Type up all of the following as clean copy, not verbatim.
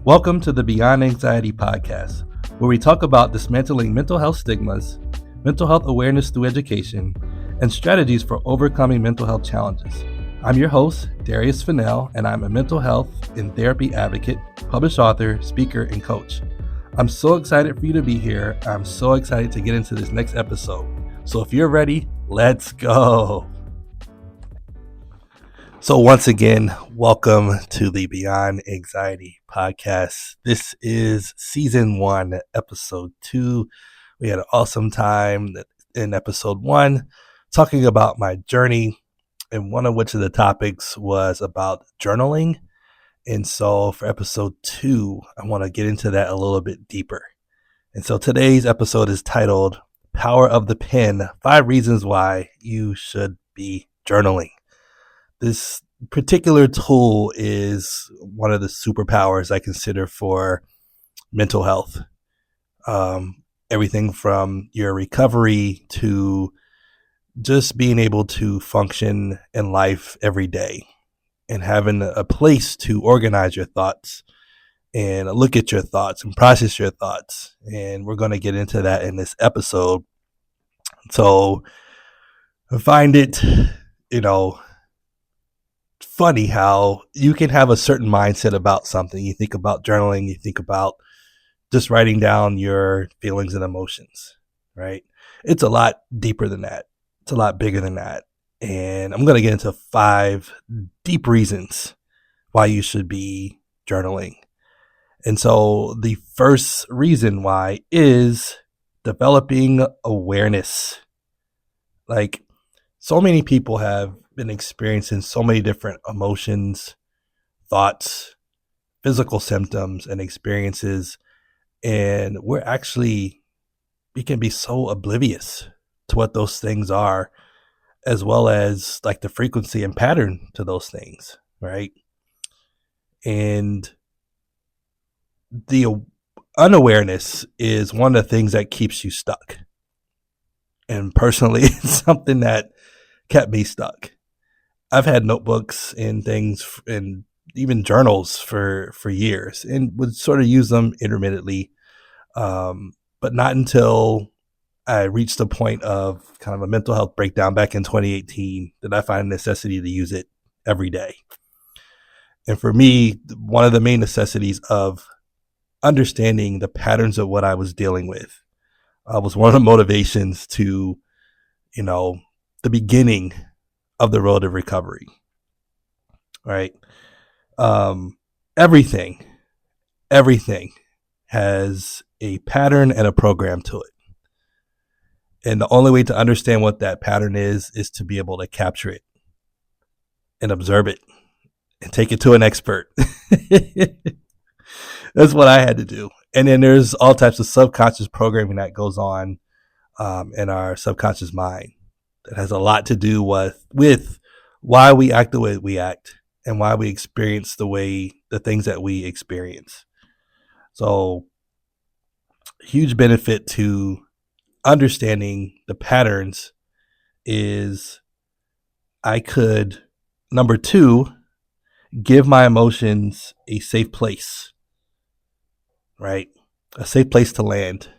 Welcome to the Beyond Anxiety podcast, where we talk about dismantling mental health stigmas, mental health awareness through education, and strategies for overcoming mental health challenges. I'm your host, Darius Fennell, and I'm a mental health and therapy advocate, published author, speaker, and coach. I'm so excited for you to be here. I'm so excited to get into this next episode. So if you're ready, let's go. So once again, welcome to the Beyond Anxiety podcast. This is season 1, episode 2. We had an awesome time in episode 1 talking about my journey, and one of which of the topics was about journaling. And so for episode 2, I want to get into that a little bit deeper. And so today's episode is titled Power of the Pen, 5 Reasons Why You Should Be Journaling. This particular tool is one of the superpowers I consider for mental health. Everything from your recovery to just being able to function in life every day and having a place to organize your thoughts and look at your thoughts and process your thoughts. And we're going to get into that in this episode. So I find it, funny how you can have a certain mindset about something. You think about journaling, you think about just writing down your feelings and emotions, right? It's a lot deeper than that. It's a lot bigger than that. And I'm going to get into 5 deep reasons why you should be journaling. And so the first reason why is developing awareness. Like, so many people have been experiencing so many different emotions, thoughts, physical symptoms, and experiences. And we can be so oblivious to what those things are, as well as like the frequency and pattern to those things, right? And the unawareness is one of the things that keeps you stuck. And personally, it's something that kept me stuck. I've had notebooks and things and even journals for years and would sort of use them intermittently. But not until I reached the point of kind of a mental health breakdown back in 2018 did I find a necessity to use it every day. And for me, one of the main necessities of understanding the patterns of what I was dealing with was one of the motivations to, the beginning of the road of recovery, right? Everything has a pattern and a program to it. And the only way to understand what that pattern is to be able to capture it and observe it and take it to an expert. That's what I had to do. And then there's all types of subconscious programming that goes on in our subconscious mind that has a lot to do with why we act the way we act and why we experience the things that we experience. So huge benefit to understanding the patterns is I could, number 2, give my emotions a safe place, right? A safe place to land.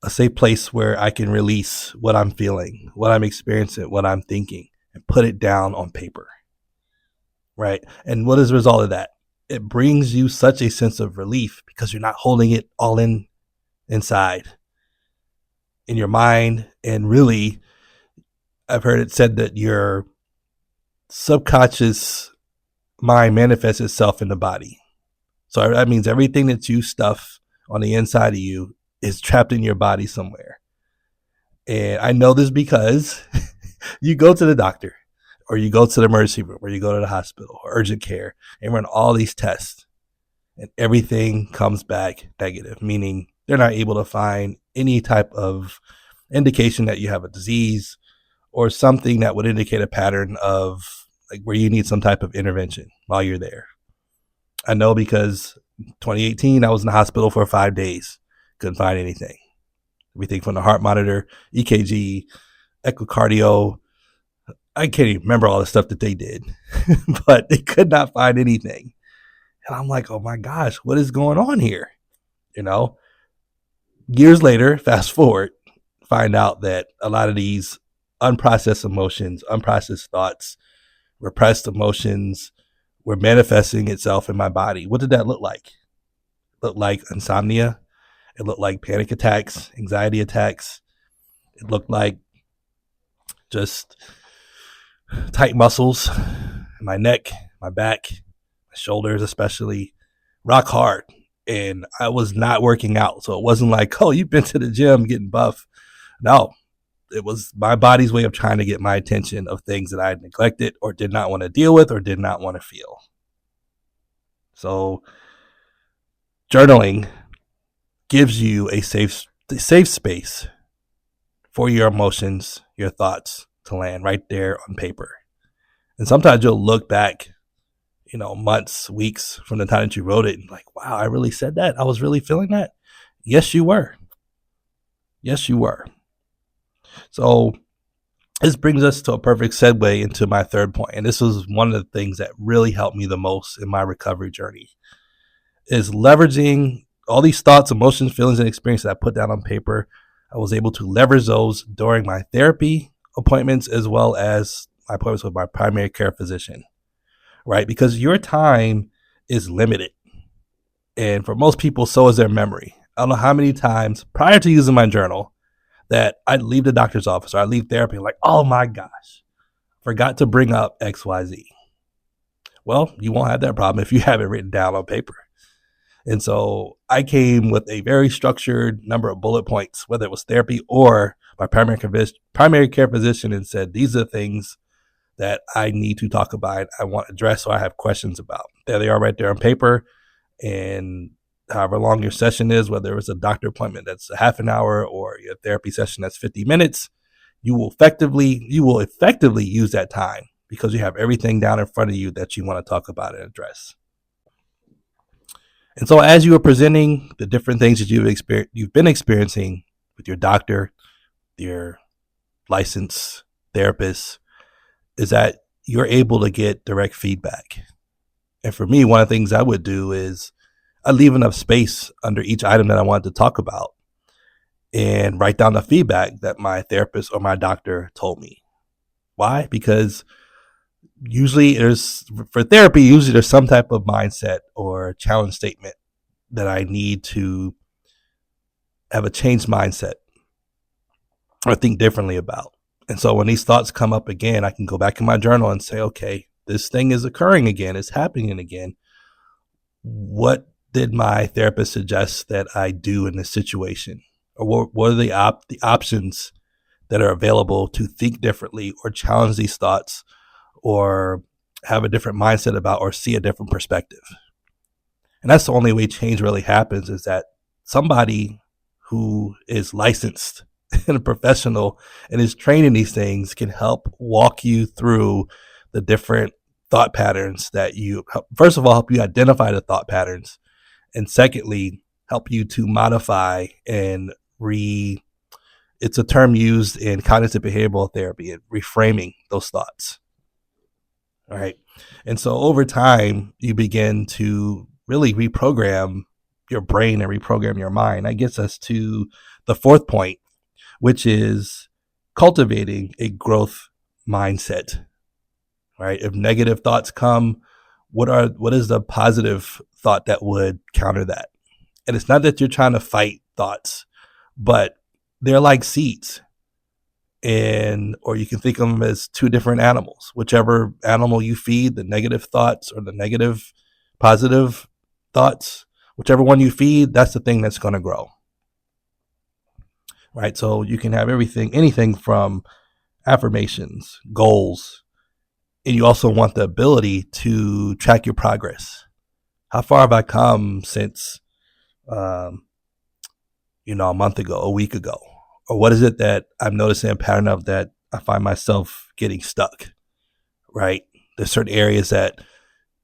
A safe place where I can release what I'm feeling, what I'm experiencing, what I'm thinking, and put it down on paper, right? And what is the result of that? It brings you such a sense of relief because you're not holding it all inside in your mind. And really, I've heard it said that your subconscious mind manifests itself in the body. So that means everything that you stuff on the inside of you is trapped in your body somewhere. And I know this because you go to the doctor or you go to the emergency room or you go to the hospital or urgent care and run all these tests and everything comes back negative, meaning they're not able to find any type of indication that you have a disease or something that would indicate a pattern of like where you need some type of intervention while you're there. I know because 2018, I was in the hospital for 5 days. Couldn't find anything. Everything from the heart monitor, EKG, echocardio. I can't even remember all the stuff that they did, but they could not find anything. And I'm like, oh my gosh, what is going on here? You know, years later, fast forward, find out that a lot of these unprocessed emotions, unprocessed thoughts, repressed emotions were manifesting itself in my body. What did that look like? It looked like insomnia. It looked like panic attacks, anxiety attacks. It looked like just tight muscles in my neck, my back, my shoulders, especially rock hard. And I was not working out. So it wasn't like, oh, you've been to the gym getting buff. No, it was my body's way of trying to get my attention of things that I had neglected or did not want to deal with or did not want to feel. So journaling gives you a safe space for your emotions, your thoughts to land right there on paper. And sometimes you'll look back, months, weeks from the time that you wrote it and like, wow, I really said that. I was really feeling that. Yes, you were. Yes, you were. So this brings us to a perfect segue into my third point. And this was one of the things that really helped me the most in my recovery journey is leveraging all these thoughts, emotions, feelings, and experiences that I put down on paper. I was able to leverage those during my therapy appointments as well as my appointments with my primary care physician, right? Because your time is limited. And for most people, so is their memory. I don't know how many times prior to using my journal that I'd leave the doctor's office or I'd leave therapy like, oh my gosh, forgot to bring up XYZ. Well, you won't have that problem if you have it written down on paper. And so I came with a very structured number of bullet points, whether it was therapy or my primary care physician, and said, these are the things that I need to talk about, I want to address, or I have questions about. There they are right there on paper. And however long your session is, whether it's a doctor appointment that's a half an hour or your therapy session that's 50 minutes, you will effectively use that time because you have everything down in front of you that you want to talk about and address. And so as you are presenting the different things that you've been experiencing with your doctor, your licensed therapist, is that you're able to get direct feedback. And for me, one of the things I would do is I leave enough space under each item that I wanted to talk about and write down the feedback that my therapist or my doctor told me. Why? Because usually there's some type of mindset or challenge statement that I need to have a changed mindset or think differently about. And so when these thoughts come up again, I can go back in my journal and say, okay, this thing is occurring again. It's happening again. What did my therapist suggest that I do in this situation? Or what are the options that are available to think differently or challenge these thoughts or have a different mindset about or see a different perspective? And that's the only way change really happens, is that somebody who is licensed and a professional and is trained in these things can help walk you through the different thought patterns that first of all, help you identify the thought patterns. And secondly, help you to modify and it's a term used in cognitive behavioral therapy, and reframing those thoughts. All right. And so over time, you begin to really reprogram your brain and reprogram your mind. That gets us to the fourth point, which is cultivating a growth mindset, right? If negative thoughts come, what is the positive thought that would counter that? And it's not that you're trying to fight thoughts, but they're like seeds. Or you can think of them as two different animals. Whichever animal you feed, the negative thoughts or the negative positive thoughts, whichever one you feed, that's the thing that's going to grow. Right? So you can have anything from affirmations, goals, and you also want the ability to track your progress. How far have I come since, a month ago, a week ago? Or what is it that I'm noticing a pattern of that I find myself getting stuck, right? There's certain areas that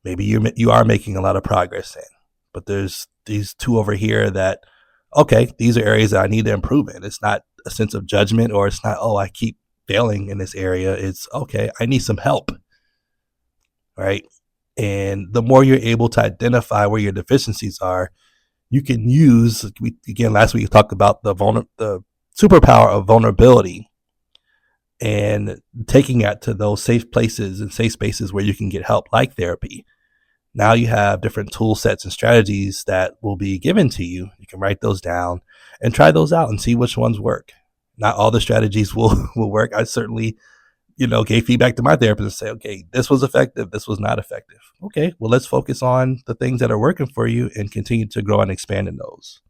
maybe you are making a lot of progress in, but there's these two over here that, okay, these are areas that I need to improve in. It's not a sense of judgment, or it's not, oh, I keep failing in this area. It's, okay, I need some help, right? And the more you're able to identify where your deficiencies are, you can use, again, last week we talked about the superpower of vulnerability and taking it to those safe places and safe spaces where you can get help, like therapy. Now you have different tool sets and strategies that will be given to you. You can write those down and try those out and see which ones work. Not all the strategies will work. I certainly, gave feedback to my therapist and say, okay, this was effective. This was not effective. Okay, well, let's focus on the things that are working for you and continue to grow and expand in those.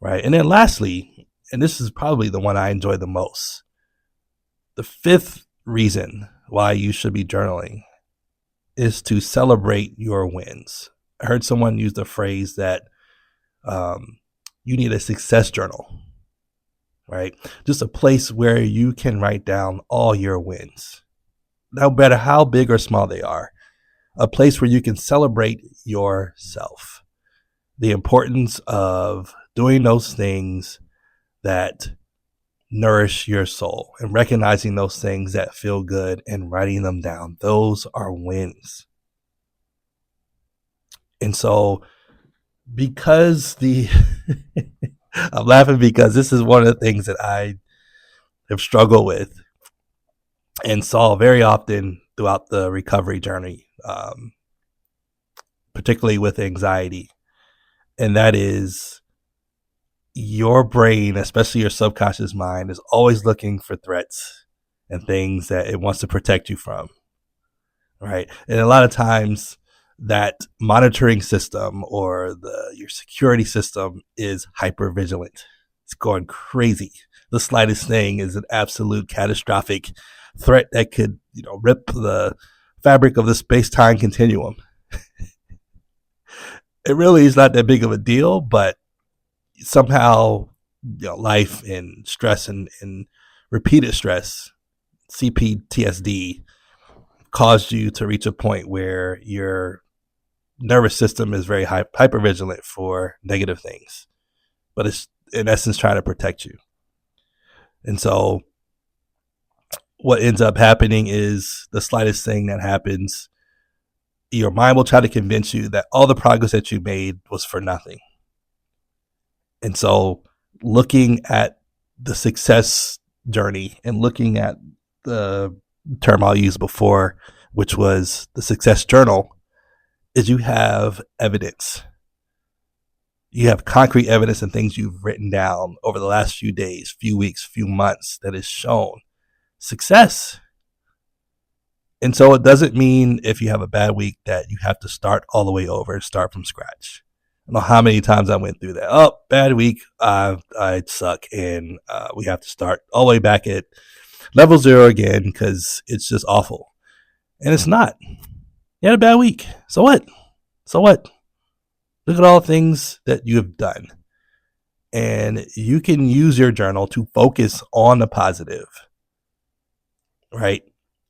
Right. And then lastly, and this is probably the one I enjoy the most, the fifth reason why you should be journaling is to celebrate your wins. I heard someone use the phrase that you need a success journal, right? Just a place where you can write down all your wins, no matter how big or small they are. A place where you can celebrate yourself. The importance of doing those things that nourish your soul and recognizing those things that feel good and writing them down. Those are wins. And so because I'm laughing because this is one of the things that I have struggled with and saw very often throughout the recovery journey, particularly with anxiety. And that is, your brain, especially your subconscious mind, is always looking for threats and things that it wants to protect you from, right? And a lot of times that monitoring system or your security system is hyper vigilant. It's going crazy. The slightest thing is an absolute catastrophic threat that could, rip the fabric of the space-time continuum. It really is not that big of a deal, but somehow, life and stress and repeated stress, CPTSD, caused you to reach a point where your nervous system is very hypervigilant for negative things, but it's in essence trying to protect you. And so what ends up happening is the slightest thing that happens, your mind will try to convince you that all the progress that you made was for nothing. And so looking at the success journey and looking at the term I'll use before, which was the success journal, is you have evidence. You have concrete evidence and things you've written down over the last few days, few weeks, few months that has shown success. And so it doesn't mean if you have a bad week that you have to start all the way over and start from scratch. I don't know how many times I went through that. Oh, bad week. I suck. And we have to start all the way back at level 0 again because it's just awful. And it's not. You had a bad week. So what? Look at all the things that you have done. And you can use your journal to focus on the positive, right?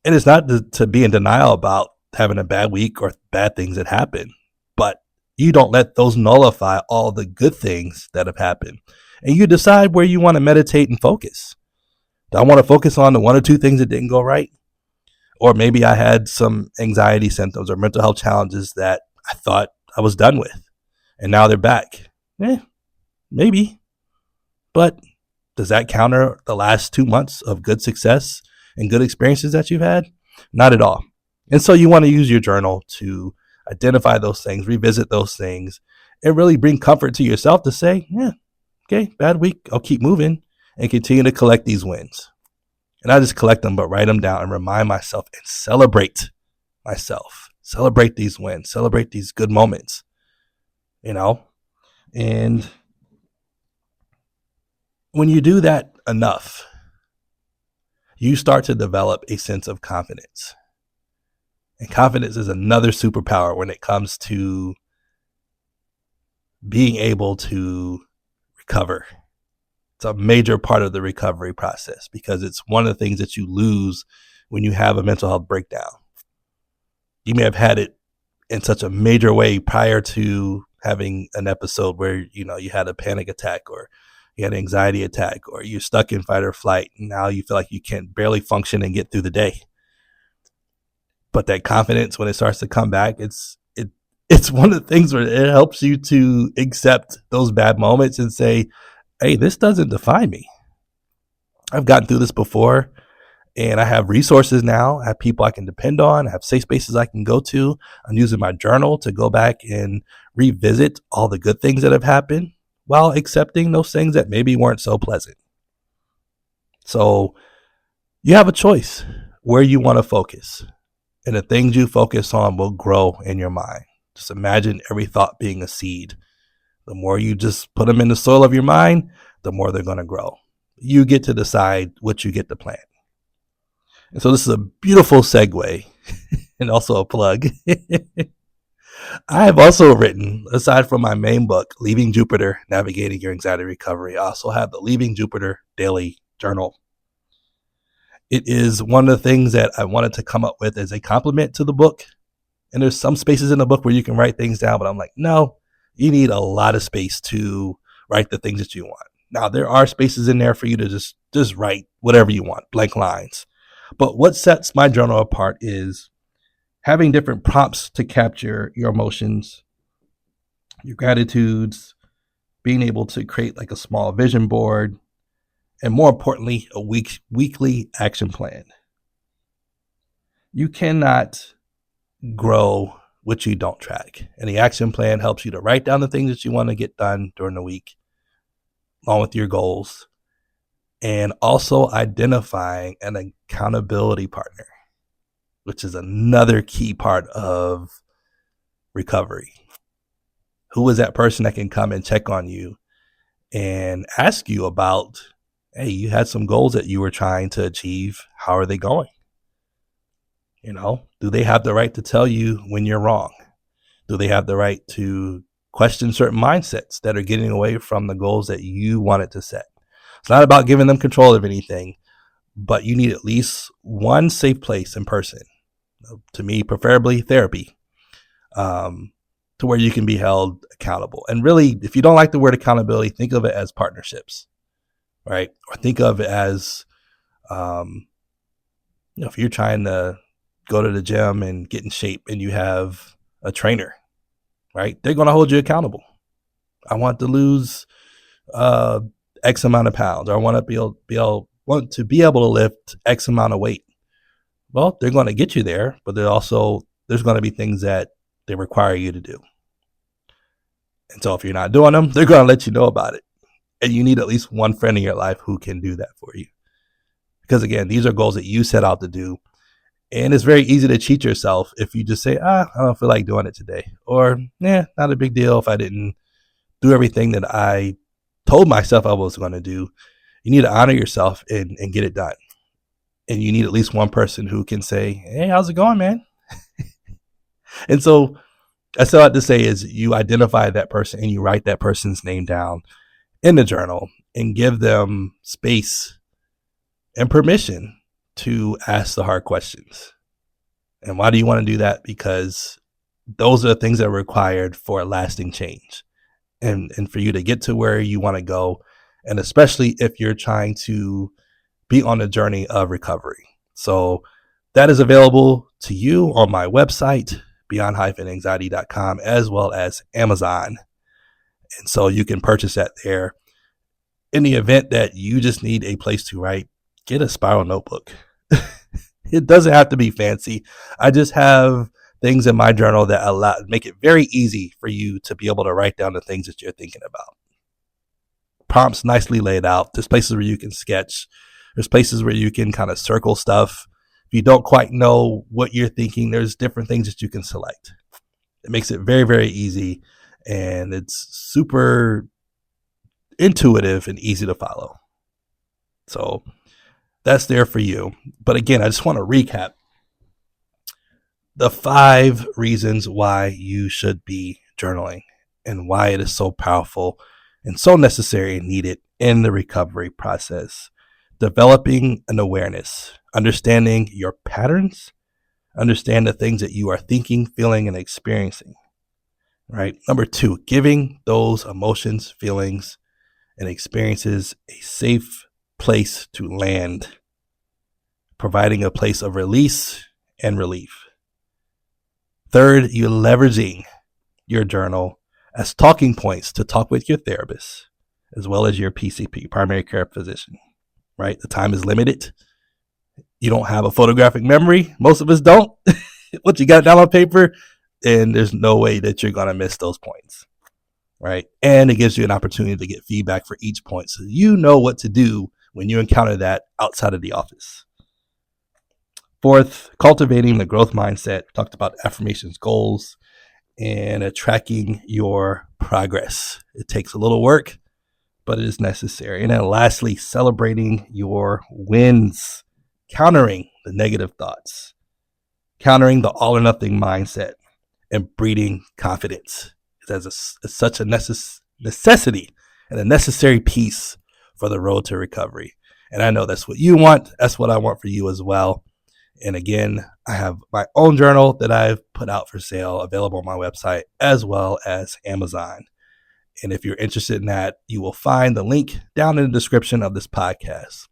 And it's not to be in denial about having a bad week or bad things that happen, but you don't let those nullify all the good things that have happened. And you decide where you want to meditate and focus. Do I want to focus on the 1 or 2 things that didn't go right? Or maybe I had some anxiety symptoms or mental health challenges that I thought I was done with, and now they're back. Maybe. But does that counter the last 2 months of good success and good experiences that you've had? Not at all. And so you want to use your journal to identify those things, revisit those things, and really bring comfort to yourself to say, okay, bad week. I'll keep moving and continue to collect these wins. And not just collect them, but write them down and remind myself and celebrate myself. Celebrate these wins. Celebrate these good moments. And when you do that enough, you start to develop a sense of confidence. And confidence is another superpower when it comes to being able to recover. It's a major part of the recovery process because it's one of the things that you lose when you have a mental health breakdown. You may have had it in such a major way prior to having an episode where, you had a panic attack or you had an anxiety attack or you're stuck in fight or flight. And now you feel like you can barely function and get through the day. But that confidence, when it starts to come back, it's one of the things where it helps you to accept those bad moments and say, hey, this doesn't define me. I've gotten through this before, and I have resources now. I have people I can depend on. I have safe spaces I can go to. I'm using my journal to go back and revisit all the good things that have happened while accepting those things that maybe weren't so pleasant. So you have a choice where you want to focus, and the things you focus on will grow in your mind. Just imagine every thought being a seed. The more you just put them in the soil of your mind, the more they're going to grow. You get to decide what you get to plant. And so this is a beautiful segue and also a plug. I have also written, aside from my main book, Leaving Jupiter, Navigating Your Anxiety Recovery, I also have the Leaving Jupiter Daily Journal. It is one of the things that I wanted to come up with as a complement to the book. And there's some spaces in the book where you can write things down, but I'm like, no, you need a lot of space to write the things that you want. Now, there are spaces in there for you to just write whatever you want, blank lines. But what sets my journal apart is having different prompts to capture your emotions, your gratitudes, being able to create like a small vision board, and more importantly, a weekly action plan. You cannot grow what you don't track. And the action plan helps you to write down the things that you want to get done during the week, along with your goals, and also identifying an accountability partner, which is another key part of recovery. Who is that person that can come and check on you and ask you about, hey, you had some goals that you were trying to achieve. How are they going? Do they have the right to tell you when you're wrong? Do they have the right to question certain mindsets that are getting away from the goals that you wanted to set? It's not about giving them control of anything, but you need at least one safe place in person, to me, preferably therapy, to where you can be held accountable. And really, if you don't like the word accountability, think of it as partnerships, right? Or think of it as, if you're trying to go to the gym and get in shape and you have a trainer, right? They're going to hold you accountable. I want to lose X amount of pounds, or I want to be able to lift X amount of weight. Well, they're going to get you there, but there's going to be things that they require you to do. And so if you're not doing them, they're going to let you know about it. And you need at least one friend in your life who can do that for you. Because again, these are goals that you set out to do. And it's very easy to cheat yourself if you just say, I don't feel like doing it today. Or, not a big deal if I didn't do everything that I told myself I was going to do. You need to honor yourself and get it done. And you need at least one person who can say, hey, how's it going, man? And so I still have to say is you identify that person and you write that person's name down in the journal and give them space and permission to ask the hard questions. And why do you want to do that? Because those are the things that are required for a lasting change and for you to get to where you want to go. And especially if you're trying to be on a journey of recovery. So that is available to you on my website, beyond-anxiety.com, as well as Amazon. And so you can purchase that there. In the event that you just need a place to write, get a spiral notebook. It doesn't have to be fancy. I just have things in my journal that make it very easy for you to be able to write down the things that you're thinking about. Prompts nicely laid out. There's places where you can sketch. There's places where you can kind of circle stuff. If you don't quite know what you're thinking, there's different things that you can select. It makes it very, very easy, and it's super intuitive and easy to follow. So that's there for you. But again, I just want to recap the 5 reasons why you should be journaling and why it is so powerful and so necessary and needed in the recovery process. Developing an awareness, understanding your patterns, understand the things that you are thinking, feeling, and experiencing, right? Number 2, giving those emotions, feelings, and experiences a safe place to land, providing a place of release and relief. Third, you're leveraging your journal as talking points to talk with your therapist, as well as your PCP, primary care physician, right? The time is limited. You don't have a photographic memory. Most of us don't. Once you got it down on paper, and there's no way that you're going to miss those points, right? And it gives you an opportunity to get feedback for each point, so you know what to do when you encounter that outside of the office. Fourth, cultivating the growth mindset. We talked about affirmations, goals, and tracking your progress. It takes a little work, but it is necessary. And then lastly, celebrating your wins, countering the negative thoughts, countering the all or nothing mindset, and breeding confidence. It's such a necessity and a necessary piece for the road to recovery. And I know that's what you want. That's what I want for you as well. And again, I have my own journal that I've put out for sale, available on my website as well as Amazon. And if you're interested in that, you will find the link down in the description of this podcast.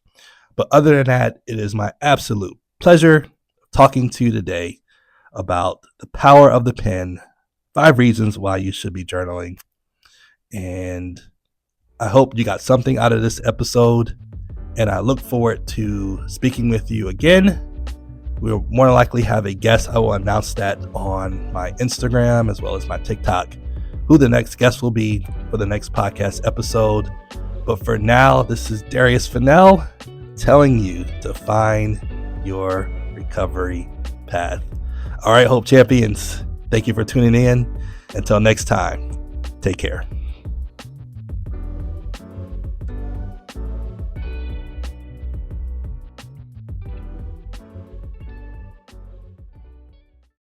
But other than that, it is my absolute pleasure talking to you today about the power of the pen, 5 reasons why you should be journaling. And I hope you got something out of this episode. And I look forward to speaking with you again. We'll more than likely have a guest. I will announce that on my Instagram as well as my TikTok, who the next guest will be for the next podcast episode. But for now, this is Darius Fennell telling you to find your recovery path. All right, Hope Champions, thank you for tuning in. Until next time, take care.